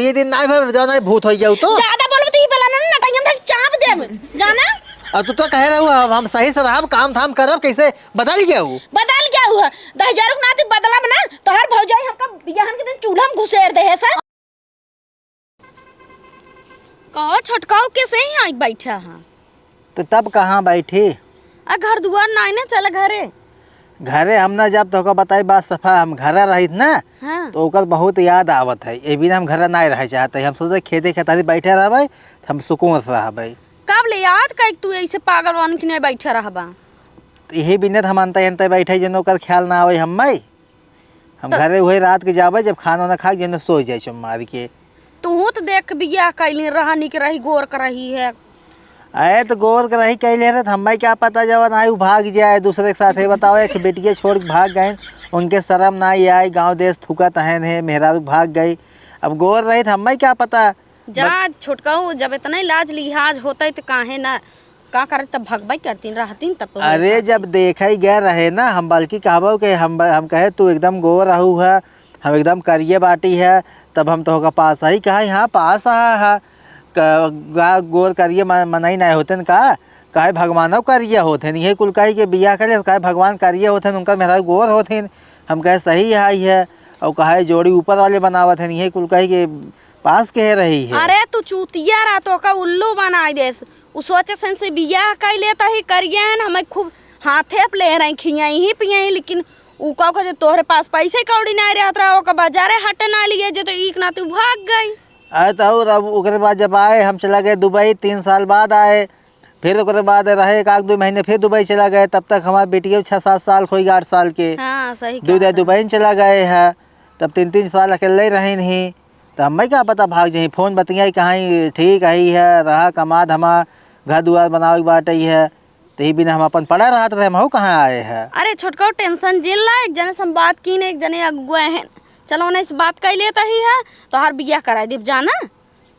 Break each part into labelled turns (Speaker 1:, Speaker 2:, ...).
Speaker 1: ये दिन ना जाना भूत हो गया तो
Speaker 2: ज्यादा बोलबो तो ई बला ना नटंगम तक चाप देम जाना।
Speaker 1: अब तू तो कह रहा हुआ हम सही से रहब काम धाम करब कैसे बदल गया हूँ।
Speaker 2: बदल क्या हुआ 10,000 ना तू बदला बना तो हर भौजाई हमका बियाहन के दिन चूल्हा में घुसेर दे है सर। कहो छटकाओ कैसे ही आई बैठा हां
Speaker 1: तो तब कहाँ बैठी
Speaker 2: आ घर दुआर नाई ना चल घरे
Speaker 1: घरे हम ना जब तो बताई बात सफा हम घर रहित ना
Speaker 2: हाँ।
Speaker 1: तो ओकर बहुत याद आवत है ये बिना हम घर ना रह चाहते हम सोचे खेते खेतारी बैठे रहबे हम सुकून से रहबे।
Speaker 2: कब ले याद कई तू ऐसे पागल वान के नहीं बैठा रहबा
Speaker 1: यही बिना हम अंत अंत बैठे जन ओकर ख्याल ना आवे हम घरे हुए रात के जाबे जब खाना ना खा जन सो जाए चुम मार के।
Speaker 2: तू तो देख बिया कैली रहा निक रही गोर कर रही है
Speaker 1: अरे तो गोर कर रही कैले रहे हमें क्या पता जवन आई भाग जाए दूसरे के साथ है बताओ एक बेटिया छोड़ के भाग गए उनके शर्म ना आई गांव देश थूका तहन है मेहरारू भाग गई अब गोर रही हमें क्या पता
Speaker 2: जा छोटकाऊ जब इतना लाज लिहाज होता तो काहे ना का करे तब भगवाई करती रहती तब।
Speaker 1: अरे जब देखा ही गए रहे ना हम बल्कि कहबो के हम कहे तू एकदम गोर रहू है हम एकदम करिए बाटी है तब हम तो होगा पास ही कहा यहाँ पास है गोर करिए मनाई नहीं होते न काहे भगवानों करिए होते ये कुल कही के बिया करे काहे भगवान करिए होते उनका मेरा गोर होते हम कहे सही है और कहे जोड़ी ऊपर वाले बनावत है ये कुल कही के पास कह रही है।
Speaker 2: अरे तू चूतिया रहा तो का उल्लू बनाई देस उ सोचे सन से बिया कई लेता ही करिए है हमें खूब हाथे पे ले रही खियाई ही पियाई लेकिन उ का को तोहरे पास पैसे कौड़ी नहीं रहत रहा ओका बाजारे हटे ना लिए जो तो एक ना तू भाग गई।
Speaker 1: अरे तो अब उसके बाद जब आए हम चला गए दुबई 3 साल बाद आए फिर उसके बाद रहे 1-2 महीने फिर दुबई चला गए तब तक हमारी बेटी 6-7 साल खोई 8 साल के
Speaker 2: हाँ सही
Speaker 1: दुबई चला गए है तब 3 साल अकेले रहे नहीं तो हमें क्या पता भाग जाए फोन बतियाई कहीं ठीक है रहा कमा धमा घर दुआर बनावे बाटे है तो ही बिना हम अपन पढ़ा रहा रहे हम कहाँ आए हैं।
Speaker 2: अरे छोटका टेंशन जिल ला एक जने से हम बात की ने एक जने अगुआ है चलो उन्हें इस बात कर लेता ही है तो हर बिया करा दे जाना।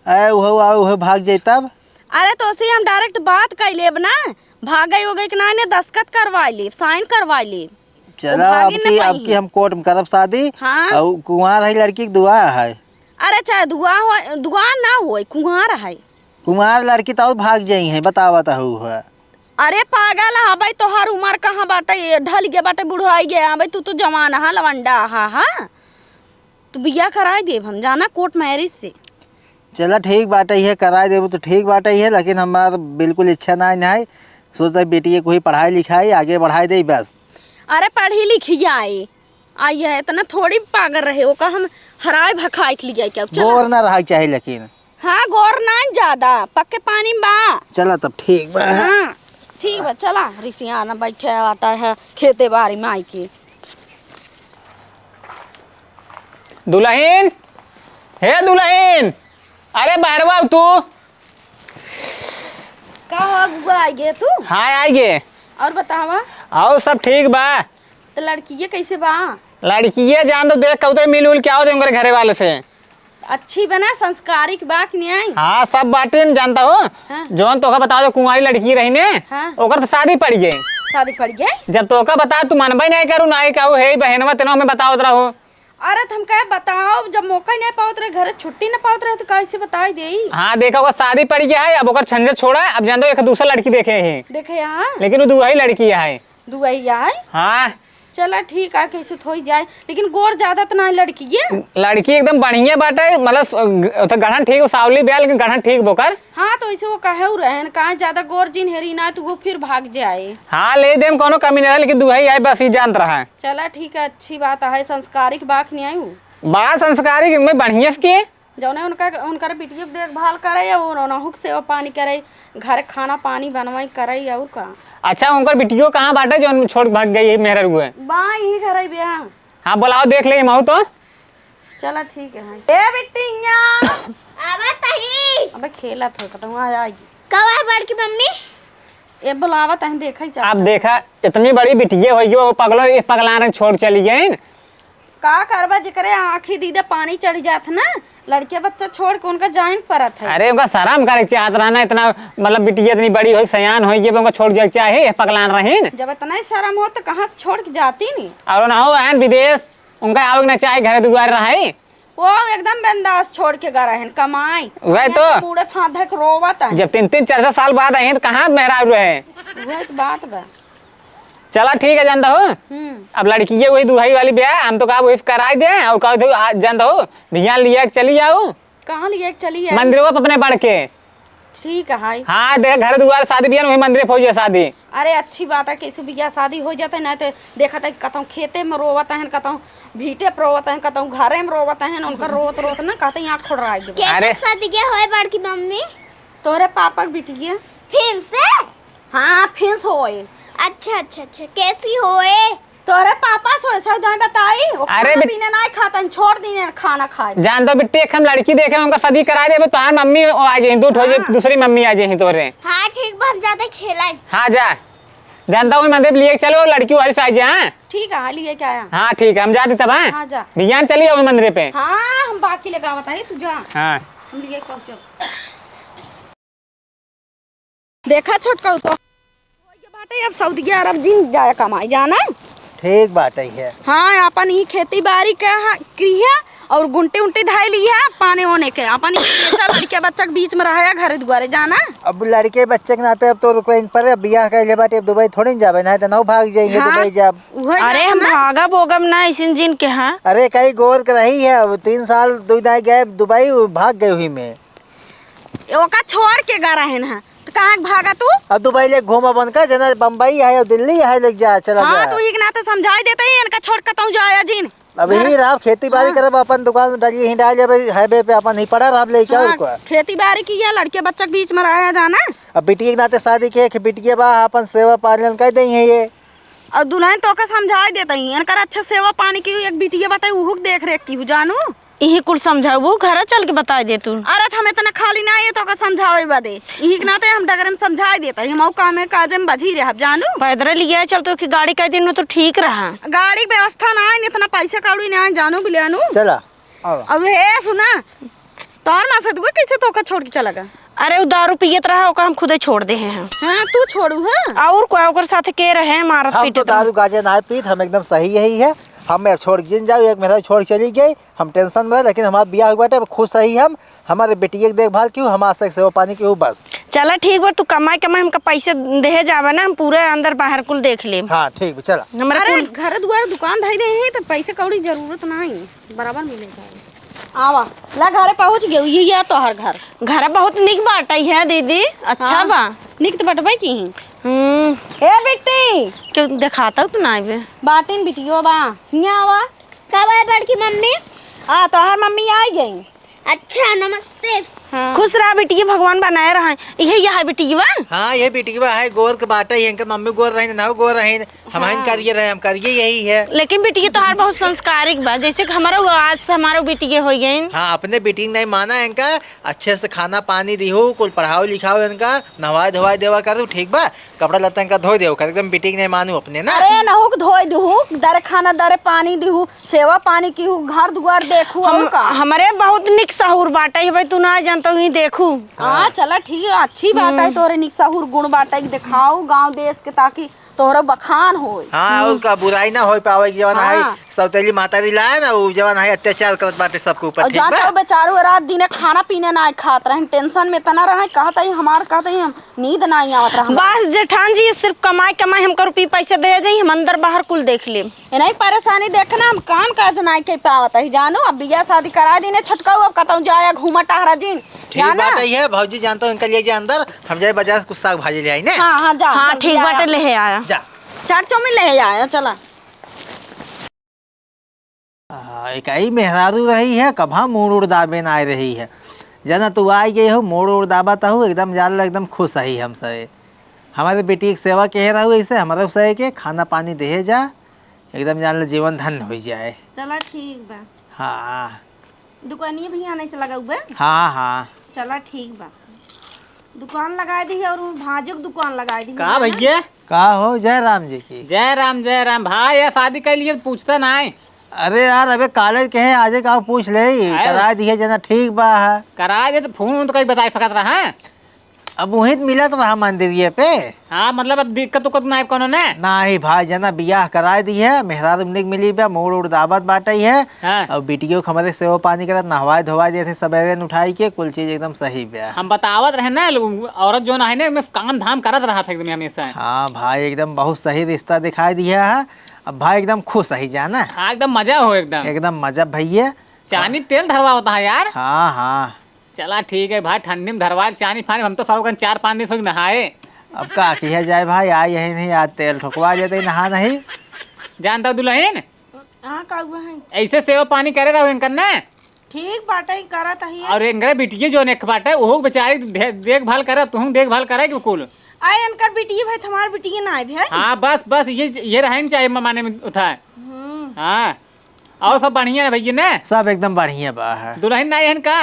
Speaker 1: अरे वो भाग जाए तब।
Speaker 2: अरे तो उसे हम डायरेक्ट बात कर लेब ना भाग गई हो गई कि ना दस्तखत करवा ले साइन करवा ले।
Speaker 1: चलो अब की हम कोर्ट में करब शादी।
Speaker 2: हाँ?
Speaker 1: और कुंवार है लड़की की दुआ है।
Speaker 2: अरे चाहे दुआ ना हो कुंवार है
Speaker 1: कुंवार लड़की तो भाग जाई है बतावा है।
Speaker 2: अरे पागल है भाई तो हर उम्र कहाँ बाटे ढल गया बाटे बुढ़ाई गया भाई तू तो जवान है लवंडा हाँ तो बिया कराए देव हम जाना कोर्ट मैरिज से।
Speaker 1: चला ठीक बाटे है कराए देव तो ठीक बाटे है लेकिन हमार बिल्कुल इच्छा नहीं सोचते बेटी को ही पढ़ाई लिखाई आगे बढ़ाई दे बस।
Speaker 2: अरे पढ़ी लिखी आई है इतना थोड़ी पागल रहे हो का हम हराए भखाई लिया क्या
Speaker 1: गोर ना रहा चाहिए लेकिन।
Speaker 2: हाँ गोर ना ज्यादा पक्के पानी में बा।
Speaker 1: चला तब ठीक बा।
Speaker 2: हाँ ठीक बा चला रिसियाना बैठे आता है खेते बाड़ी में आई के।
Speaker 3: दुल्हन हे दुल्हन अरे बाहरवा तू
Speaker 2: का हो आई गे तू।
Speaker 3: हाँ आई गे
Speaker 2: और बतावा
Speaker 3: आओ सब ठीक बा
Speaker 2: तो लड़की कैसे बा।
Speaker 3: लड़की जान तो देख कब मिल उल क्या होते उनके घरे वाले से
Speaker 2: अच्छी बना संस्कारिक बा कि नहीं आई।
Speaker 3: हाँ सब बाटे जानता हो।
Speaker 2: हाँ?
Speaker 3: जौन तोका बता दो कुंवारी लड़की रही ने
Speaker 2: हाँ?
Speaker 3: ओकर तो शादी पड़ गई।
Speaker 2: शादी पड़ गई
Speaker 3: जब तोका बता तू मनबे नहीं करू नहीं कहू हे बहनवा तेना हमें बताओ रहो।
Speaker 2: अरे तुम कहे बताओ जब मौका नहीं पाओ रहे घर छुट्टी न पाओ रहे तो कैसे बताई दे।
Speaker 3: हाँ देखा होगा शादी पड़ गया है अब ओकर झंझट छोड़ा अब जान दो एक दूसरा लड़की देखे है
Speaker 2: देखे यहाँ
Speaker 3: लेकिन वो दुआई लड़की है।
Speaker 2: दुआई है
Speaker 3: हाँ
Speaker 2: चला ठीक है कैसे थोड़ी जाए लेकिन गोर ज्यादा तो नहीं लड़की है।
Speaker 3: लड़की एकदम बढ़िया बाटे मतलब गढ़न ठीक सावली ब्याह लेकिन गढ़न ठीक बोकर।
Speaker 2: हाँ तो ऐसे वो कहे रहे कहा ज्यादा गोर जिन हेरी ना तो वो फिर भाग जाए।
Speaker 3: हाँ ले देम कोनो कमी नहीं लेकिन दुहाई आए बस ही जानत रहा है।
Speaker 2: चला ठीक है अच्छी बात है संस्कारिक बात नहीं आई
Speaker 3: बड़ा संस्कारी में बढ़िया के
Speaker 2: जौने उनका बिटिया देखभाल करे और हुक से पानी करे घर खाना पानी बनवाई करे और का।
Speaker 3: अच्छा उनकर बिटियो कहाँ बाटे जो छोड़ भाग गई मेहर हुए
Speaker 2: बा यही करे बिया।
Speaker 3: हाँ बुलाओ देख ले महू तो।
Speaker 2: चला ठीक है ए बिटिया
Speaker 4: आवा तही
Speaker 2: अबे खेला था तो आएगी
Speaker 4: कब है बड़की मम्मी
Speaker 2: ए बुलावा तहीं देखा ही
Speaker 3: आप देखा इतनी बड़ी बिटिया होगी वो पगलो ये पगला छोड़ चली गई
Speaker 2: का करबा जिकरे आँखी दीदा पानी चढ़ जात ना लड़के बच्चा छोड़ के उनका जाइन परत है।
Speaker 3: अरे उनका शर्म करे चाहत रहना इतना मतलब बिटिया इतनी बड़ी हो सयान हो उनका छोड़ जाए चाहे पगलान रही
Speaker 2: जब इतना ही शर्म हो तो कहाँ से छोड़ के जाती नहीं।
Speaker 3: और ना हो एन विदेश उनका आओ ना चाहे घर दुआर रहे
Speaker 2: वो एकदम बिंदास छोड़ के गए हैं कमाई।
Speaker 3: वही तो।
Speaker 2: बूढ़े फांदे के रोवत है।
Speaker 3: जब 3-4 साल बाद आए हैं तो कहाँ मेहरारू रहे।
Speaker 2: वही तो बात बा।
Speaker 3: चला ठीक है, जानता हो अब लड़की है वही दुहाई वाली ब्याह, हम तो कहा वही कराई दे और कहा तो जानता हो भैया लिया चली जाओ।
Speaker 2: कहाँ लिए चली है?
Speaker 3: मंदिरों अपने बढ़ के।
Speaker 2: ठीक है हाय।
Speaker 3: हाँ देख घर द्वार शादी बिया वही मंदिर फौजी शादी।
Speaker 2: अरे अच्छी बात है, कैसे बिया शादी हो जाता है ना तो देखा था कहता खेते में रोवत है, कहता भीटे पर रोवत है, कहता घरे में रोवत है, उनका रोवत रोवत ना कहते आँख खोल रहा है।
Speaker 4: अरे शादी क्या होए बड़की मम्मी?
Speaker 2: तोरे पापा की बिटी है।
Speaker 4: फिर से?
Speaker 2: हाँ फिर होए।
Speaker 4: अच्छा अच्छा अच्छा, कैसी होए?
Speaker 2: तोरे पापा सोए सब बताई। वो
Speaker 3: अरे
Speaker 2: खाना पीना नहीं खाता, छोड़ दीने खाना खाए।
Speaker 3: जान दो बिट्टी एक हम लड़की देखे उनका शादी करा दे तो हाँ मम्मी आ जाए दूसरी मम्मी आ जाए तोरे।
Speaker 4: हाँ ठीक बा, हम जाते खेलाए।
Speaker 3: हाँ जा जानता हूँ मंदिर लिए चलो लड़की वाली से आ जाए।
Speaker 2: ठीक है हाँ लिए क्या आया।
Speaker 3: हाँ ठीक है हम जाते तब।
Speaker 2: हाँ जा।
Speaker 3: भैया चलिए वही मंदिर पे।
Speaker 2: हाँ हम बाकी लगा बताई तू जा।
Speaker 3: हाँ
Speaker 2: हम लिए पहुंचो। देखा छोटका तो बाटे अब सऊदी अरब जिन जाए कमाई जाना।
Speaker 1: ठीक बात है।
Speaker 2: हाँ अपन ही खेती बाड़ी की है और गुंटे उंटे धाई ली है पाने होने के अपन लड़के बच्चा के बीच में रहा घर दुआरे जाना।
Speaker 1: अब लड़के बच्चे के नाते अब तो रुको इन पर बियाह कर बाटे, अब दुबई थोड़ी जाबे ना तो नौ भाग जाएंगे।
Speaker 2: हाँ,
Speaker 1: दुबई जब
Speaker 2: अरे हम भागा भोगम ना इसी जिन के। हाँ
Speaker 1: अरे कई गोर कर रही है, अब 3 साल दुबई गए, दुबई भाग गए हुई में।
Speaker 2: ओका छोड़ के गा रहे हैं तो कहाँ भागा तू?
Speaker 1: अब दुबई ले घूमा बन कर जना बम्बई है और दिल्ली है लग जा चला
Speaker 2: हाँ
Speaker 1: गया।
Speaker 2: तू ही ना तो समझाई देते ही इनका छोड़ के तू जाया जिन।
Speaker 1: अब यही रहा खेती बाड़ी करब, अपन दुकान डाली ही डाल जाबे हाईवे पे अपन ही पड़ा रहा ले क्या
Speaker 2: हाँ,
Speaker 1: रुको।
Speaker 2: खेती बाड़ी की है लड़के बच्चा के बीच में रहा जाना।
Speaker 1: अब बिटिया के नाते शादी के बिटिया बा अपन सेवा पालन कर दई है ये।
Speaker 2: और दुल्हन तो का समझाई देते ही इनकर अच्छा सेवा पानी की एक बिटिया बताई उहुक देख रेख की जानू।
Speaker 5: यही कुल समझाऊ घर चल के बता दे तू।
Speaker 2: अरे हम इतना खाली ना ये तो का समझावे बदे यही के नाते हम डगर में समझाई देता हम काम में काज में बजी रह जानू।
Speaker 5: पैदल लिया चल तो कि गाड़ी कह दिन तो ठीक रहा।
Speaker 2: गाड़ी की व्यवस्था ना है इतना पैसा कौड़ी ना है जानू बिलियानू।
Speaker 1: चला आओ।
Speaker 2: अब ये सुना तोर मां से कैसे तो का छोड़ के चला गया।
Speaker 5: अरे वो दारू पियत रहा ओकर हम खुदे छोड़ दे हैं।
Speaker 2: हाँ तू छोड़ू है
Speaker 5: और कोई ओकर साथ के रहे मारत
Speaker 1: हम तो
Speaker 5: पीटत
Speaker 1: दारू गाजे ना पीत, हम एकदम सही यही है। हम एक छोड़ जिन जाओ एक मेरा छोड़ चली गई, हम टेंशन में, लेकिन हमारा ब्याह हुआ था खुश सही हम हमारे बेटिया की देखभाल क्यों हम आज तक सेवा पानी की हूँ बस।
Speaker 5: चला ठीक बा तू कमाई हमका पैसे दे जावे ना हम पूरे अंदर बाहर कुल देख ले।
Speaker 1: हाँ ठीक है चला।
Speaker 5: हमारा
Speaker 2: अरे
Speaker 5: कुल
Speaker 2: घर दुआर दुकान धई दे हैं तो पैसे कौड़ी जरूरत नहीं बराबर मिलेगा। आवा ला घरे पहुंच गए ये या तो हर घर
Speaker 5: बहुत निक बाटई है दीदी। अच्छा
Speaker 2: हाँ,
Speaker 5: बा
Speaker 2: निक तो बटबै की।
Speaker 5: ए
Speaker 2: बेटी
Speaker 5: क्यों दिखाता तू ना बे
Speaker 2: बाटिन बिटियो बा हिया आवा।
Speaker 4: कब आए बड़की मम्मी?
Speaker 2: आ तो हर मम्मी आई गई।
Speaker 4: अच्छा नमस्ते।
Speaker 2: हाँ।
Speaker 5: खुश रहा बेटी भगवान बनाए रहा यही यह बेटी बा।
Speaker 1: हाँ ये बेटिया है गोर के बाटा ही इनका मम्मी गोर रही ना गोर रही हम करिए रहे हम करिए यही है।
Speaker 5: लेकिन बेटी तो हर बहुत संस्कारिक बा जैसे कि हमारा आज से हमारा बेटी हो गई।
Speaker 1: हाँ अपने बेटी नहीं माना इनका, अच्छे से खाना पानी दिहू कुल पढ़ाओ लिखाओ इनका नहवाए धोवाए देवा करूँ ठीक बा, कपड़ा लत्ता इनका धोई देव कर एकदम बेटी नहीं मानू अपने ना।
Speaker 2: अरे नहुक धोई दिहू दरे खाना दरे पानी दिहू सेवा पानी की हूँ घर दुआर देखू और का।
Speaker 5: हमारे बहुत निक सहूर बाटा है भाई तू ना जानता ही देखू।
Speaker 2: हाँ चला ठीक है अच्छी बात है तोरे निक सहूर गुण बाटा दिखाओ गांव देश के ताकि तोहरा बखान हो।
Speaker 1: हाँ उसका बुराई ना हो पावे जवान
Speaker 2: हाँ।
Speaker 1: है सौतेली माता लाए ना वो जवान है अत्याचार करत बाटे सबके ऊपर ठीक
Speaker 2: जान
Speaker 1: बा।
Speaker 2: तो बेचारो रात दिन खाना पीना ना खात रहे टेंशन में तना रहे कहता ही हमार कहता ही हम नींद ना आवत रहा।
Speaker 5: बस जेठान जी सिर्फ कमाई कमाई हमको रुपये पैसे दे जाई हम अंदर बाहर कुल देख ले।
Speaker 2: नहीं परेशानी देखना हम काम काज नहीं के पावत है जानो। अब बिया शादी करा दीने छोटका अब कहता जाया घूमा टहरा जिन
Speaker 1: ठीक बात है भौजी जानता हूँ इनका लिए जा अंदर हम जाए बाजार से कुछ साग भाजी ले आई ने।
Speaker 2: हाँ हाँ जा
Speaker 5: हाँ ठीक बाटे ले आया
Speaker 1: जा
Speaker 2: चार चौमिन ले आया चला।
Speaker 1: एक आई मेहरारू रही है कभा मोड़ उड़ दाबे ना आ रही है जना तू आई गई हो मोड़ उड़ दाबाता हूँ एकदम जान ला एकदम खुश है हम सब हमारे बेटी की सेवा कह रहा हूँ ऐसे हमारे सही के खाना पानी दे जा एकदम जान ला जीवन धन्य हो जाए।
Speaker 5: चला ठीक बा।
Speaker 1: हाँ
Speaker 5: दुकानिए भी आने से लगा हुआ।
Speaker 1: हाँ हाँ
Speaker 5: चला ठीक बा दुकान लगा दी और भाजक दुकान लगा दी।
Speaker 3: कहा भैया
Speaker 1: का हो जय राम जी की।
Speaker 3: जय राम भाई ये शादी के लिए पूछता ना है।
Speaker 1: अरे यार अबे कॉलेज के है आज का पूछ ले करा दिए जना ठीक बा है।
Speaker 3: करा दे तो फोन तो कहीं बता सकत रहा है।
Speaker 1: अब वहीं तो मिला तो रहा मंदिरिये पे।
Speaker 3: हाँ मतलब अब दिक्कत उक्कत ना कोनो ने।
Speaker 1: नाही भाई जना बियाह कराए दी है, मेहरारू निक मिली बा, मोड़ उड़ दावत बाटई है।
Speaker 3: हाँ।
Speaker 1: और बिटियो हमारे सेवा पानी करत, नहवाए धोवाए देते सवेरे न उठाई के, कुल चीज एकदम सही बा।
Speaker 3: हम बतावत रहे ना औरत जो ना है ना मैं काम धाम करत रहा था एकदम हमेशा।
Speaker 1: हाँ भाई एकदम बहुत सही रिश्ता दिखाई दिया है। अब भाई एकदम खुश है जाना।
Speaker 3: हाँ एकदम मजा हो एकदम।
Speaker 1: एकदम मजा भैया।
Speaker 3: चानी तेल धरवा होता है यार।
Speaker 1: हाँ हाँ।
Speaker 3: चला ठीक है भाई, ठंडी में धरवा चानी फानी, हम तो सालों 4-5 दिन से नहाए।
Speaker 1: अब का किया जाए भाई, आई यही नहीं, आज तेल ठोकवा जाते नहा नहीं।
Speaker 3: जानता दुल्हन
Speaker 5: हाँ का हुआ है
Speaker 3: ऐसे सेवा पानी करे रहो इनकर ना।
Speaker 5: ठीक बाटे ही करत ही
Speaker 3: और इनकर बिटिया जो नेक बाटे वो बेचारी देखभाल करे, तुम देखभाल करे कि कुल।
Speaker 5: आए अनकर बिटिया भाई तुम्हार बिटिया ना आए भाई।
Speaker 3: हाँ बस बस ये रहना चाहिए माने में उठाए। हाँ और सब बढ़िया है भैया ने।
Speaker 1: सब एकदम बढ़िया बा है।
Speaker 3: दुल्हन ना है का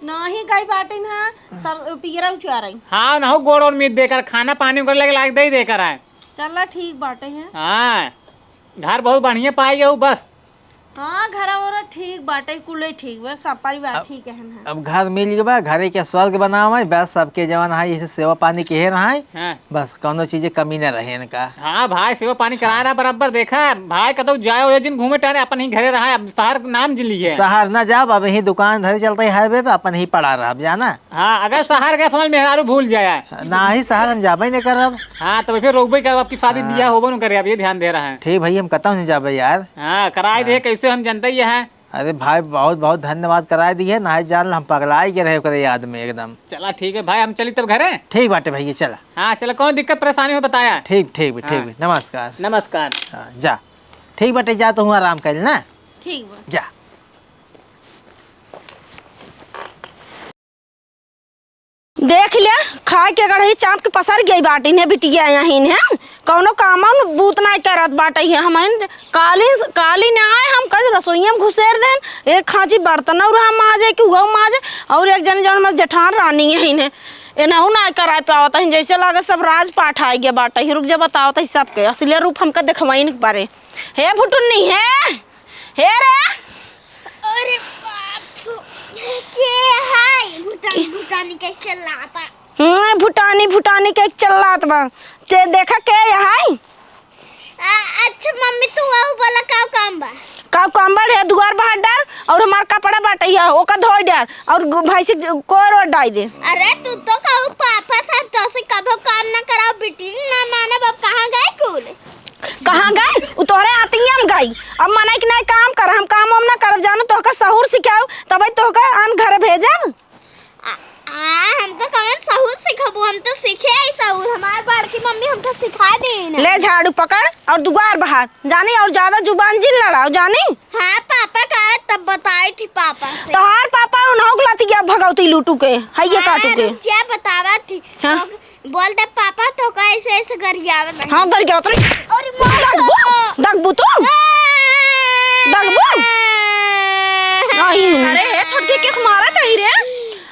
Speaker 5: नहीं गई बाटे ना सर पियरा उचार रही।
Speaker 3: हाँ ना हो गोड़ और मीट देकर खाना पानी कर लगे लाग दे ही देकर आए।
Speaker 5: चला ठीक बाटे हैं।
Speaker 3: हाँ घर बहुत बढ़िया पाई हो बस।
Speaker 5: हाँ घर और ठीक बाटे कुले ठीक बस सब परिवार ठीक है ना।
Speaker 1: अब घर मिल गए बा, घरे के स्वर्ग बनावे बस, सबके जवान है इसे सेवा पानी के रहा है।
Speaker 3: हाँ
Speaker 1: बस कौनो चीजें कमी न रहे इनका।
Speaker 3: हाँ भाई सेवा पानी करा रहा बराबर देखा भाई कतो जाए वो दिन घूमे टहरे अपन ही घरे रहा अब शहर नाम जिली है।
Speaker 1: शहर न जाओ, अब यही दुकान धरे चलते है हाईवे पे, अपन ही पड़ा रहा अब जाना।
Speaker 3: हाँ अगर शहर गए समझ मेहरारू भूल जाए
Speaker 1: ना ही शहर हम जाबे नहीं करब।
Speaker 3: हाँ तो फिर रोकबे कर आपकी शादी बियाह होबो न करे, अब ये ध्यान दे रहा है।
Speaker 1: ठीक भाई हम कतौ नहीं जाबे यार।
Speaker 3: हाँ कराए दे कैसे हम जनता ही है।
Speaker 1: अरे भाई बहुत बहुत धन्यवाद कराए दिए, ना जान हम पगलाई के रहे ओकरे याद में एकदम।
Speaker 3: चला ठीक है भाई हम चली तब घरे।
Speaker 1: ठीक बाटे भैया चला।
Speaker 3: हाँ चलो कौन दिक्कत परेशानी हो बताया।
Speaker 1: ठीक ठीक ठीक नमस्कार।
Speaker 3: नमस्कार।
Speaker 1: हाँ, जा ठीक बाटे, जा तो हूँ आराम कर ना।
Speaker 5: ठीक बा
Speaker 1: जा।
Speaker 5: देख लिया खाए के गढ़ी चाप के पसर गई बाटी ने बिटिया यहीं है कौनो काम बूत नहीं करत बाटे है। हम काली ने आए हम कल रसोईया में घुसेर देन एक खांची बर्तन और हम माजे कि वो माजे और एक जन जन जेठान रानी यहीं है एनहू ना कराए पावत है। जैसे लगे सब राज पाठ आ गया बाटे ही। रुक जा बताओ तो सबके असली रूप हमका देखवाई नहीं बारे। हे भुटुन नहीं है हे रे।
Speaker 4: अरे बाप के हाय भूटानी भूटानी के चलाता।
Speaker 5: भूटानी के चलात बा ते देखा के यहाँ।
Speaker 4: अच्छा मम्मी तू आओ बोला का काम बा।
Speaker 5: का कंबल है दुआर बाहर डाल और हमार कपड़ा बाटे है ओका धोई डाल और भाई से कोर और डाल दे।
Speaker 4: अरे तू तो कहू पापा साहब तो से कभी काम ना कराओ बेटी ना माने बाप कहाँ गए कुल।
Speaker 5: कहाँ गए वो तोहरे आती हम गई। अब मना कि नहीं काम कर हम काम हम ना करब जानो तो का सहूर सिखाओ तब तो का अन घर भेजब।
Speaker 4: हम तो कौन सहूर सिखाबू हम तो सीखे ही सहूर हमार बड़की मम्मी हमको सिखा दी ना।
Speaker 5: ले झाड़ू पकड़ और दुआर बाहर जानी और ज्यादा जुबान जिन लड़ाओ जानी।
Speaker 4: हाँ पापा का तब बताई थी पापा से।
Speaker 5: तोहार पापा उन्हों लाती क्या भगवती लूटू के है ये काटू के।
Speaker 4: क्या बतावा थी
Speaker 5: हाँ?
Speaker 4: तो बोलते पापा तो कैसे ऐसे गरियावत नहीं।
Speaker 5: हाँ गरिया उतरी
Speaker 4: अरे
Speaker 5: दगबू तू दगबू नहीं।
Speaker 2: अरे हे छोटकी किस मारा तही रे।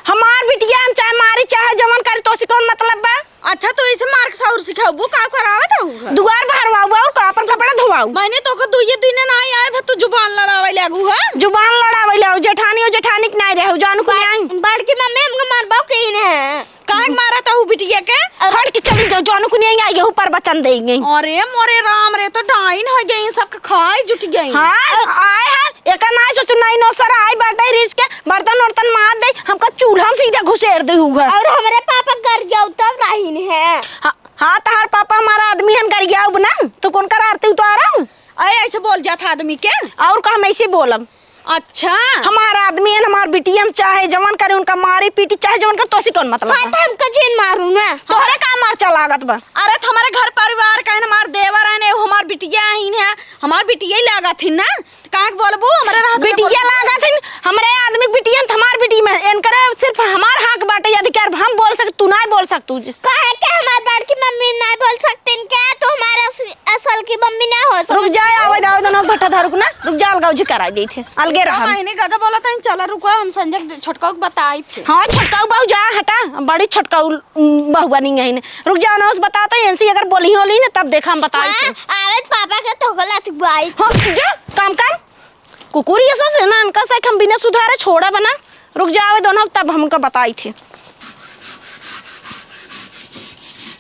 Speaker 5: हमार बिटिया हम चाहे मारी चाहे जमन करे तो से कौन मतलब बा।
Speaker 2: अच्छा तो इसे मार के साउर सिखाबू का करावत हूँ।
Speaker 5: दुआर भरवाऊ और अपन कपड़ा धोवाऊ।
Speaker 2: मैंने तो को दुइये दिन ना आए भा तू जुबान लड़ावे लागू है।
Speaker 5: जुबान लड़ावे लाओ जेठानी के नहीं रहो जानू को नहीं।
Speaker 4: बड़की मम्मी हमको मारबाओ कहीं है
Speaker 2: काहे मारा ता हूँ बिटिया के।
Speaker 5: हट के चली जाओ जानू को नहीं आई ऊपर बचन देंगे।
Speaker 2: अरे मोरे राम रे तो डाइन हो गई सब खाए जुट गई।
Speaker 5: हाँ आए है एक ना सोचू नहीं नो सर आई बैठे रिस के बर्तन वर्तन मार दे हमका चूल्हा में सीधा घुसेर दे हुआ।
Speaker 4: और हमारे पापा घर जाओ तब रहीन है।
Speaker 5: हाँ तार पापा हमारा आदमी हन कर गया ना तो कौन कर आरती उतारा
Speaker 2: ऐसे बोल जाता आदमी के।
Speaker 5: और का हम ऐसे बोलब।
Speaker 2: अच्छा
Speaker 5: हमारा आदमी है हमार बिटिया हम चाहे जवन करे उनका मारी पीटी चाहे जवन कर तो सी कौन मतलब।
Speaker 4: हाँ तो हमको जीन मारू ना
Speaker 5: तोहरे का मार चलागत बा।
Speaker 2: अरे हमारे घर परिवार का हमार देवर है हमार बिटिया ही है हमार बिटिया ही लगा थी ना कहाँ बोलबू हमारे
Speaker 5: बिटिया लगा थी हमारे आदमी बिटिया हमार बिटी में इनकर सिर्फ हमार हक बाटे अधिकार हम बोल सक तू नहीं बोल सकतू।
Speaker 4: कहे के हमार बड़की मम्मी नहीं बोल सकती क्या तो हमारे असल की मम्मी ना हो सकती।
Speaker 5: रुक जाए आवे दाव दोनों भट्टा धरुक ना रुक जा अलगाव जी कराई दी थे अलगे रहा।
Speaker 2: महीने गजा बोला था चलो रुको हम संजय छोटका को बताई थे।
Speaker 5: हाँ छटकाऊ बहु जा हटा बड़ी छटकाऊ बहुआ नहीं है रुक जा ना उस बता तो एनसी अगर बोली होली ना तब देखा हम बताई थे।
Speaker 4: आवे पापा के तो गला थी बाई।
Speaker 5: हाँ जा काम कर कुकुर ये से ना इनका से हम बिना सुधारे छोड़ा बना रुक जा आवे दोनों तब हमको बताई थी।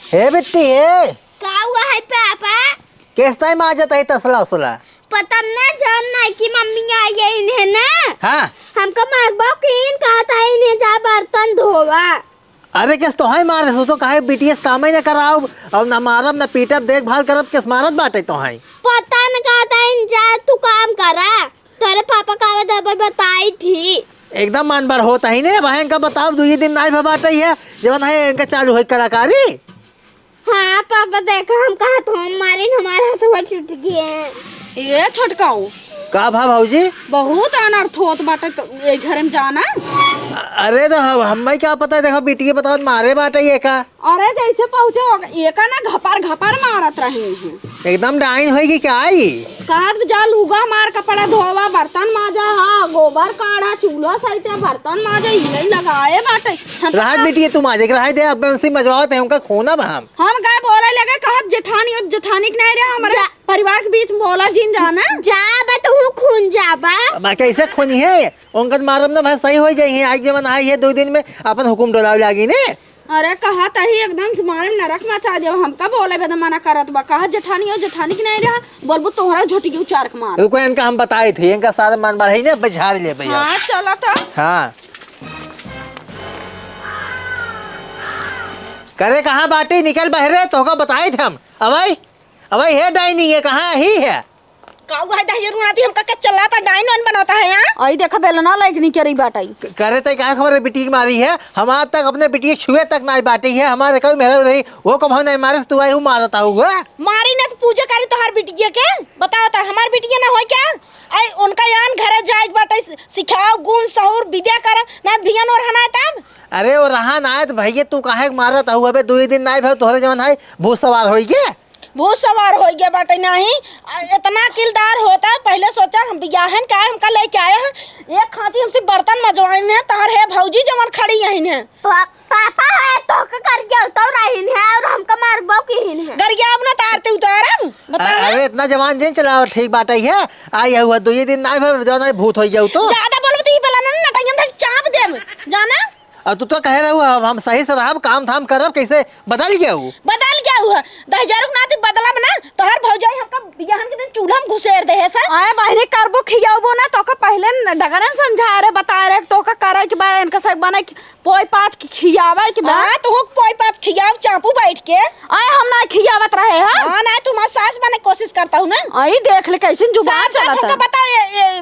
Speaker 1: हे बिट्टी हे
Speaker 4: का हुआ है पापा?
Speaker 1: किस टाइम आ जाता है तसला उसला?
Speaker 4: पता ना जान नहीं कि मम्मी आई है इन्हें ना।
Speaker 1: हाँ
Speaker 4: हमको मारबो किन कहा था इन्हें जा बर्तन धोवा।
Speaker 1: अरे किस तो है मारे तो काहे बीटीएस काम ही न कराओ और न मारब न पीटब देखभाल करब किस मारत बाटे तो है।
Speaker 4: पता न कहा था इन जा तू काम करा तेरे पापा का दबा बताई थी।
Speaker 1: एकदम मन बड़ होता ही ने भाई इनका बताओ 2 दिन नाई बाटे है जब है इनका चालू है कलाकारी।
Speaker 4: हाँ पापा देखा हम कहा तो हमारे हमारे हाथ छूट गए।
Speaker 2: ये छटकाऊ
Speaker 1: का भाऊजी
Speaker 2: बहुत अनर्थ होत बाटे तो ये घर में जाना।
Speaker 1: अरे तो हम क्या पता है देखो बेटी के बताओ मारे बाटे ये का।
Speaker 2: अरे जैसे पहुँचे ये का ना घपार घपार मारत रहे हैं
Speaker 1: एकदम डाइन होगी क्या आई।
Speaker 2: कहत जा लूगा मार कपड़ा धोवा बर्तन माजा हाँ गोबर काढ़ा चूल्हा सहित बर्तन माजा यही लगाए बाटे।
Speaker 1: राहत बेटी तुम आ जाएगी दे अब उनसे मजवाओ थे उनका खोना बा
Speaker 2: हम काय बोले लगे कहत जेठानी के नहीं रहे हमारे परिवार के बीच बोला जिन जाना
Speaker 4: जा बत हूँ खून जाबा
Speaker 1: कैसे खूनी है उनका मारब ना भाई सही हो जाएंगे आज जब आई है 2 दिन में अपन हुकुम डोलाव लागी ने।
Speaker 2: अरे कहा तही एकदम से मारे नरक मचा जब हमका बोले बेद मना करत बा कहा जेठानी हो जेठानी के नहीं रहा बोलबो तोहरा झोटी के उचार के मार
Speaker 1: रुको इनका हम बताए थे इनका सारा मन बढ़ाई ने बझार ले भैया।
Speaker 2: हाँ चला था
Speaker 1: हाँ करे कहाँ बाटी निकल बहरे तो का बताए थे हम अवई है डाइनिंग ये कहाँ ही है
Speaker 5: काऊ है दही जरूर आती हमका क्या चला था डाइन वाइन बनाता है यहाँ।
Speaker 2: आई देखा बेलना लाइक नहीं करी बाटाई
Speaker 1: करे तो क्या खबर बेटी की मारी है हम आज तक अपने बेटी के छुए तक नहीं बाटी है हमारे कभी मेरे रही वो कब नहीं मारे तू आई हूँ मारता हुआ
Speaker 5: मारी ना तो पूजा करी तो हर बिटिया के बताओ था हमार बिटिया ना हो क्या आई उनका यान घर जाए बाटे सिखाओ गुण सहूर विद्या कर ना भियन और हना तब।
Speaker 1: अरे वो रहा ना तो भैया तू काहे मारता हुआ बे 2 दिन नहीं भाई तोहरे जवन है भूत सवार हो गए
Speaker 5: बहुत सवार हो गया बाटे नहीं इतना किलदार होता पहले सोचा हम बियाहन का हमका लेके आया है एक खांची हमसे बर्तन मजवाइन है तार है भौजी जवन खड़ी यहीं है
Speaker 4: पापा है तो कर गया तो रहीन है और हमका मारबो किन है
Speaker 5: गरियाब ना तारते उतारम बता।
Speaker 1: अरे इतना जवान जिन चलाओ ठीक बात है आई हुआ 2 दिन नहीं भाई जवन भूत हो गया तो
Speaker 5: ज्यादा बोलबो तो ई बला ना नटाइम तक चाप देम जाना।
Speaker 1: और तू तो कह रहा हुआ हम सही से रहब काम धाम करब कैसे बदल गया वो
Speaker 5: बदल क्या हुआ 10,000 नाती बदला बना तो हर भौजाई हमका बियाहन के दिन चूल्हा में घुसेर दे है सर
Speaker 2: आए बहने करबो खियाबो ना तो का पहले डगरन समझा रहे बता रहे तो का करे के बाद इनका सब बना पोई पात खियावे के बाद
Speaker 5: हां तो हो पोई पात खियाव चापू बैठ के
Speaker 2: आए हम ना खियावत रहे हां
Speaker 5: हां ना तुम सास बने कोशिश करता हूं ना
Speaker 2: आई देख ले कैसे जुबान
Speaker 5: चलाता हमका बता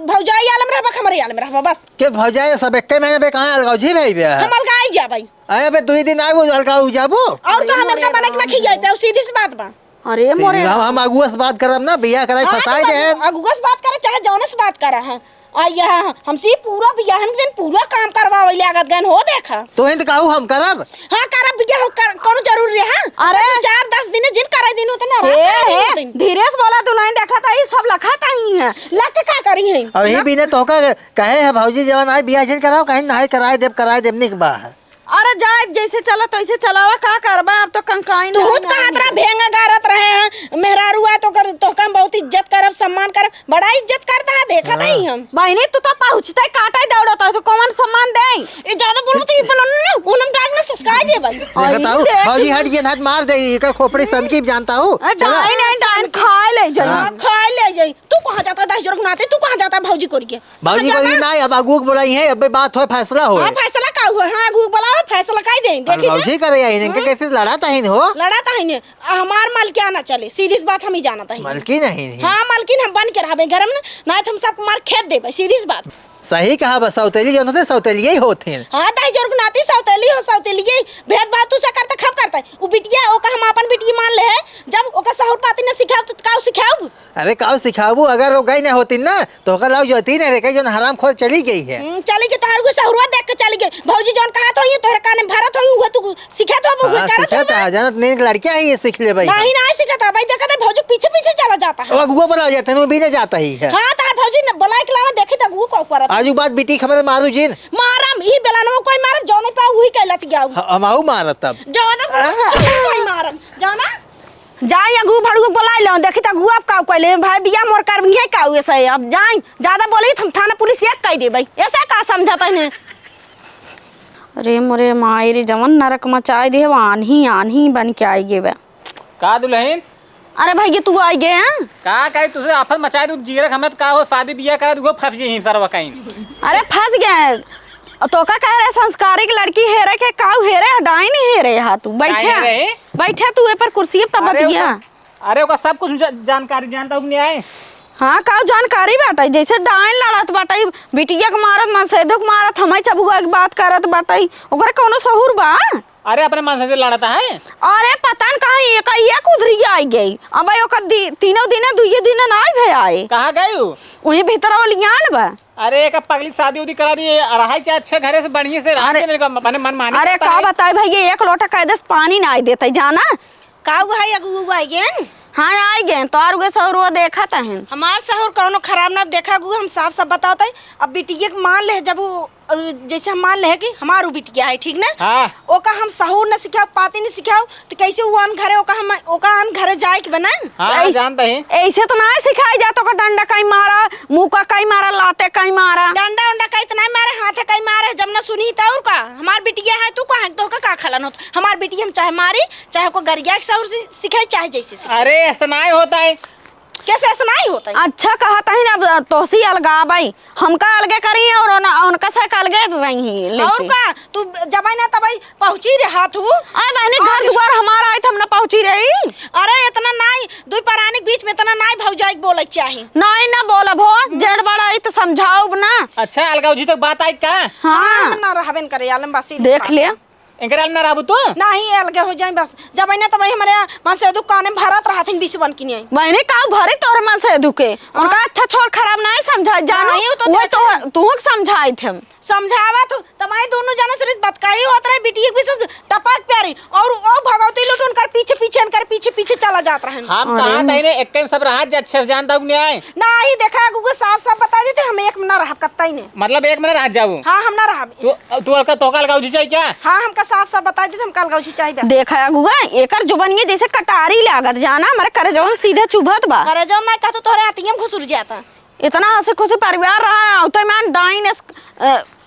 Speaker 5: भौजाई आलम रहबा हमरे आलम रहबा बस
Speaker 1: के भौजाई सब एक महीने पे कहां अलगाव जी भाई बे
Speaker 5: हम अलगाई जा भाई
Speaker 1: आए बे 2 दिन आए वो अलगाव जाबो
Speaker 5: और का हमन का बना के ना खियाई पे सीधी सी बात बा।
Speaker 2: अरे मोरे
Speaker 1: हम अगुआ से बात करब ना बियाह कराई फसाई दे
Speaker 5: अगुआ से बात करे चाहे जौने से बात करा है आया हमसे पूरा बियाहन के दिन पूरा काम करवावे लागत गन हो देखा
Speaker 1: तो हिंद कहू हम करब
Speaker 5: हां करब बियाह करो जरूर रे हां
Speaker 2: अरे
Speaker 5: 4-10 दिन जिन करे दिन उतना रह दिन
Speaker 2: धीरे से बोला तू नहीं देखा था ये सब लखा था ही है
Speaker 5: लग के का करी है
Speaker 1: अभी बिना तो का कहे है भौजी जवान आए बियाह जिन कराओ कहीं नहीं कराए देव निक बा है।
Speaker 2: अरे जाए जैसे चला तो ऐसे चलावा का करबा अब तो कंकाइन
Speaker 5: तू खुद कहत रहा भेंगा गारत रहे हैं मेहरारुआ तो कर तो कम बहुत इज्जत करब सम्मान करब बड़ा इज्जत करता है देखा नहीं हम
Speaker 2: बहनी तू तो पहुंचते काटा दौड़ता तो कौन सम्मान दे
Speaker 5: ए ज्यादा बोलो तो ये बोलो ना उनम डाग में ससकाई दे भाई
Speaker 1: देखता हूं भौजी हट ये हाथ मार दे का खोपड़ी सन की जानता हूं चला
Speaker 2: नहीं डान खा ले जाई
Speaker 5: खा ले जाई तू कहां जाता 10 जोर नाते तू कहां जाता भौजी कोर के
Speaker 1: भौजी कोई नहीं अब अगुक बोलाई है अब बात हो फैसला हो
Speaker 5: हां फैसला का हुआ हां अगुक बोला फैसला काई दे देखी
Speaker 1: भौजी करे इनके कैसे लड़ाता है हो
Speaker 5: लड़ाता है ने हमार माल क्या ना चले सीधी सी बात हम ही जानता है
Speaker 1: मलकी नहीं
Speaker 5: हां मालकिन हम बन के रहबे घर में ना तो हम सब मार खेत देबे सीधी सी बात
Speaker 1: सही कहा बस सौतेली जो होते सौतेली ही होते हैं
Speaker 5: हां 10 जोर नाती सौतेली हो सौतेली भेदभाव तू से करता खब करता है वो बिटिया ओका हम अपन बिटिया मान ले है जब ओका सहुर पाती ने सिखाव तो काऊ सिखाऊ
Speaker 1: अरे काऊ सिखाबू अगर वो गई ना होती ना तो ओकर लाऊ जोती ना रे जो हराम खोर चली गई है
Speaker 5: चली के तोहर को सहुरवा देख के चली गई भौजी जोन कहा तो ये तोहर काने भारत होई हुआ तू सिखात हो वो करत हो
Speaker 1: जानत नहीं लड़कियां ही ये सीख ले भाई
Speaker 5: नहीं नहीं सिखाता भाई देखा था भौजी पीछे पीछे चला जाता है
Speaker 1: वो अगुआ बोला जाते हैं वो भी नहीं जाता ही है
Speaker 5: हां तार भौजी ने बुलाए के लावा देखे त वो को करत
Speaker 1: आजू बात बेटी खबर मारू जिन
Speaker 5: मारम ई बेलानो कोई मारम जोने पे वही कहलत गया
Speaker 1: हम आऊ मारत तब
Speaker 5: जोने कोई मारम जाना जाई अगु भड़गु बुलाए लो देखी त अगु आप का कहले भाई बिया मोर कर नहीं का ऐसे अब जाई ज्यादा बोले हम थाना पुलिस एक कह दे भाई ऐसा का समझाता है
Speaker 2: अरे मोरे माई रे जवन नरक मचाए दे आन्ही आन्ही बन के आई गे बे।
Speaker 3: का दुल्हन
Speaker 2: अरे भैया तू आई गए हैं?
Speaker 3: का कही तुझे आफत मचाए तू जीरक हमें का हो शादी बियाह करा तू फंस गई सरवा कहीं।
Speaker 2: अरे फंस गए तो का कह रहे संस्कारिक लड़की हेरे के काऊ हेरे हटाई नहीं हेरे यहाँ तू बैठे
Speaker 3: काहे हेरे?
Speaker 2: बैठे तू ए पर कुर्सी तब बतिया।
Speaker 3: अरे ओका सब कुछ जानकारी जानता हूँ नहीं आए।
Speaker 2: हाँ का जानकारी बाटे जैसे डाइन लड़त बाटे बिटिया के मारत मनसेदो के मारत हमारे चबुआ की बात करत बाटे ओकरे कोनो सहूर बा?
Speaker 3: अरे अपने मन से लड़ता है।
Speaker 2: अरे पता न कहाँ एक उधरी आई गई अब ओकर तीनों दिन दुइये दिन ना भे आए।
Speaker 3: कहाँ गई
Speaker 2: वही भीतर वालियान बा।
Speaker 3: अरे एक पगली शादी उदी करा दी रहा चाहे अच्छे घरे से बढ़िया से मन मानी।
Speaker 2: अरे का बताए भैया एक लोटा कह पानी ना आई देते जाना
Speaker 5: का भाई अगू आई गए?
Speaker 2: हाँ आई गए तो और सहूर देखा था
Speaker 5: हमार सहूर कौनो खराब ना देखा गु हम साफ सब बताते। अब बिटिया के मान ले जब वो जैसे हम मान ले कि हमारू बिटिया है ठीक ना।
Speaker 3: हाँ।
Speaker 5: ओका हम सहूर न सिखाओ पाती नहीं सिखाओ तो कैसे वो अन घरे ओका अन घरे जाए के बना।
Speaker 3: हाँ जानते हैं
Speaker 2: ऐसे तो ना सिखाई जाता का डंडा कहीं मारा मुँह का कहीं मारा लाते कहीं मारा
Speaker 5: डंडा उंडा कहीं तो नहीं मारे हाथे कहीं मारे जब ना सुनी था और का हमार बिटिया है तू कहाँ तो का खलन होता हमार बिटिया हम चाहे मारी चाहे को गरिया के सहूर सिखाई चाहे जैसे सिखाई।
Speaker 3: अरे ऐसा नहीं होता है।
Speaker 5: कैसे ऐसा नहीं होता है?
Speaker 2: अच्छा कहा था ना तोसी अलगा भाई हमका अलगे करी और उनका से अलगे रही
Speaker 5: और का तू जब ना तब पहुंची रे हाथ हूँ
Speaker 2: बहनी घर दुआर हमारा आए थे हम ना पहुंची रही।
Speaker 5: अरे इतना नहीं दुई परानी बीच में इतना नहीं भौजाई बोले चाहिए
Speaker 2: नहीं ना बोला भो जड़ बड़ा आई तो समझाओ ना।
Speaker 3: अच्छा अलगाव जी तक बात आई का?
Speaker 5: हाँ हम ना रहबेन करे आलम बासी
Speaker 2: देख लिया
Speaker 3: इनकर ना राबू तो
Speaker 5: नहीं अलगे हो जाए बस जब ना तब हमारे मन से दुकान में भरत रहा थी 20 बन की नहीं
Speaker 2: मैंने कहा भरे तोर मन से दुखे उनका अच्छा छोड़ खराब नहीं समझा जानो
Speaker 5: नहीं, वो तो
Speaker 2: वो
Speaker 5: देखा
Speaker 2: तू समझाए थे
Speaker 5: समझावा तू तुम्हारे दोनों जाने से बतकाई होता रहे बिटिया के पीछे टपक प्यारी और ओ भगवती लुट उनकर पीछे पीछे उनकर पीछे पीछे चला जाता रहे।
Speaker 3: हम कहां तइने एक टाइम सब रहा अच्छे जानता हूं नहीं आए
Speaker 5: नहीं देखा गूगल साफ साफ बता देते हम एक ना रह कत्ता ही ने
Speaker 3: मतलब एक मिनट रह जाऊं।
Speaker 5: हाँ हम ना रहा
Speaker 3: तू अलका तो अलगाव जी चाहिए क्या?
Speaker 5: हाँ हमका साफ साफ बता देते हम कल गौजी चाहिए बस।
Speaker 2: देखा गुगा एकर जुबनिए जैसे कटारी लागत जाना हमारे करे जवन सीधे चुभत बा
Speaker 5: करे जो मैं कहतो तोरे आतियम घुसुर जाता
Speaker 2: इतना हंसी खुशी परिवार रहा औते मैं डाइन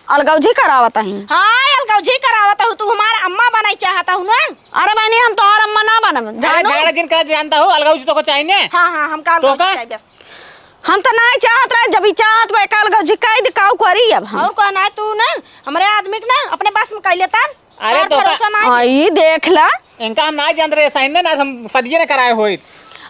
Speaker 2: अलगौजी करावत ही।
Speaker 5: हाँ अलगौजी करावत हूँ तू हमारा अम्मा बनाई चाहता हूँ ना।
Speaker 2: अरे बहनी हम तोहर अम्मा ना बनम जानो
Speaker 3: झगड़ा जिन का जानता हो अलगाव जी तो को चाहिए।
Speaker 5: हाँ हाँ हम कल गौजी चाहिए बस।
Speaker 2: हम तो नहीं चाहत रहे जब चाहत बे कल गौजी काई दिखाओ करी अब हम
Speaker 5: और कहना तू ना हमारे आदमी के ना अपने बस में कर लेता।
Speaker 3: अरे तो
Speaker 5: भरोसा नहीं।
Speaker 2: आई देख ला
Speaker 3: इनका हम ना जान रहे सही ना हम फदिये ने कराए होई।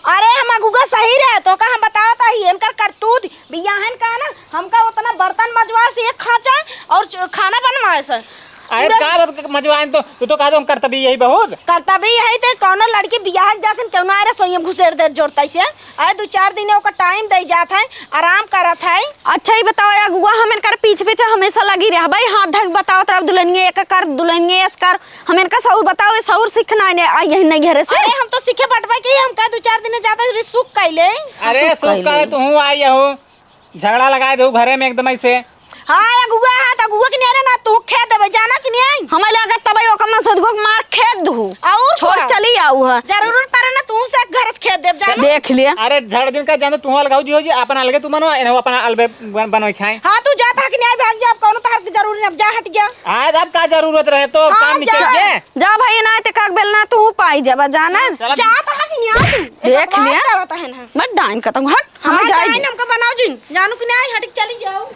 Speaker 5: अरे हम अगुगा सही रहे तो का हम बतावता ही इनकर करतूत बियाहन का ना हमका उतना बर्तन मजवा से एक खाचा और खाना बनवाए सर।
Speaker 3: अरे का मजवाइन तो तू तो कहा हम कर्तव्य यही बहुत
Speaker 5: करता भी यही थे कौनो लड़की बियाह जाते क्यों ना सोयम घुसेर दे जोड़ता से आए 2-4 दिन ओका टाइम दे जात है आराम करत है।
Speaker 2: अच्छा ही बताओ या गुआ हम इनकर पीछे पीछे हमेशा लगी रहा भाई हाथ धक बताओ तब दुल्हनिए एक कर दुल्हनिए एस कर हम इनका सऊर बताओ सऊर सीखना है आई यही नहीं घरे से।
Speaker 5: अरे हम तो सीखे बटवा के हम का 2-4 दिन जाता रिसुक कैले।
Speaker 3: अरे सुख का तू आई हो झगड़ा लगाए दो घरे में एकदम ऐसे।
Speaker 5: हाँ अगुआ है तो अगुआ के नहीं ना तू खेत देबे जाना कि नहीं
Speaker 2: हमें लगा तब ओका मन सदगो मार खेत दू
Speaker 5: और
Speaker 2: छोड़ चली आऊ है
Speaker 5: जरूर तारे ना तू से घर से खेत देब जाना।
Speaker 2: देख लिया
Speaker 3: अरे झगड़ा दिन का जानो तू अलगाव जी हो जी अपन अलगे तू मनो एनो अपन अलबे बनोई खाए।
Speaker 5: हाँ तू जाता कि नहीं भाग जा अब कौनो तार की जरूरी नहीं अब जा हट जा।
Speaker 3: आज अब का जरूरत रहे तो
Speaker 5: हाँ,
Speaker 3: काम निकल गए
Speaker 2: जा भाई ना ते काक बेलना तू पाई जा जाना
Speaker 5: जाता कि नहीं तू
Speaker 2: देख लिया
Speaker 5: करता है ना
Speaker 2: मैं डाइन करता हूं हट हम
Speaker 5: हाँ
Speaker 2: जाए
Speaker 5: हमका बनाओ जिन जानू कि नहीं हट चली जाओ।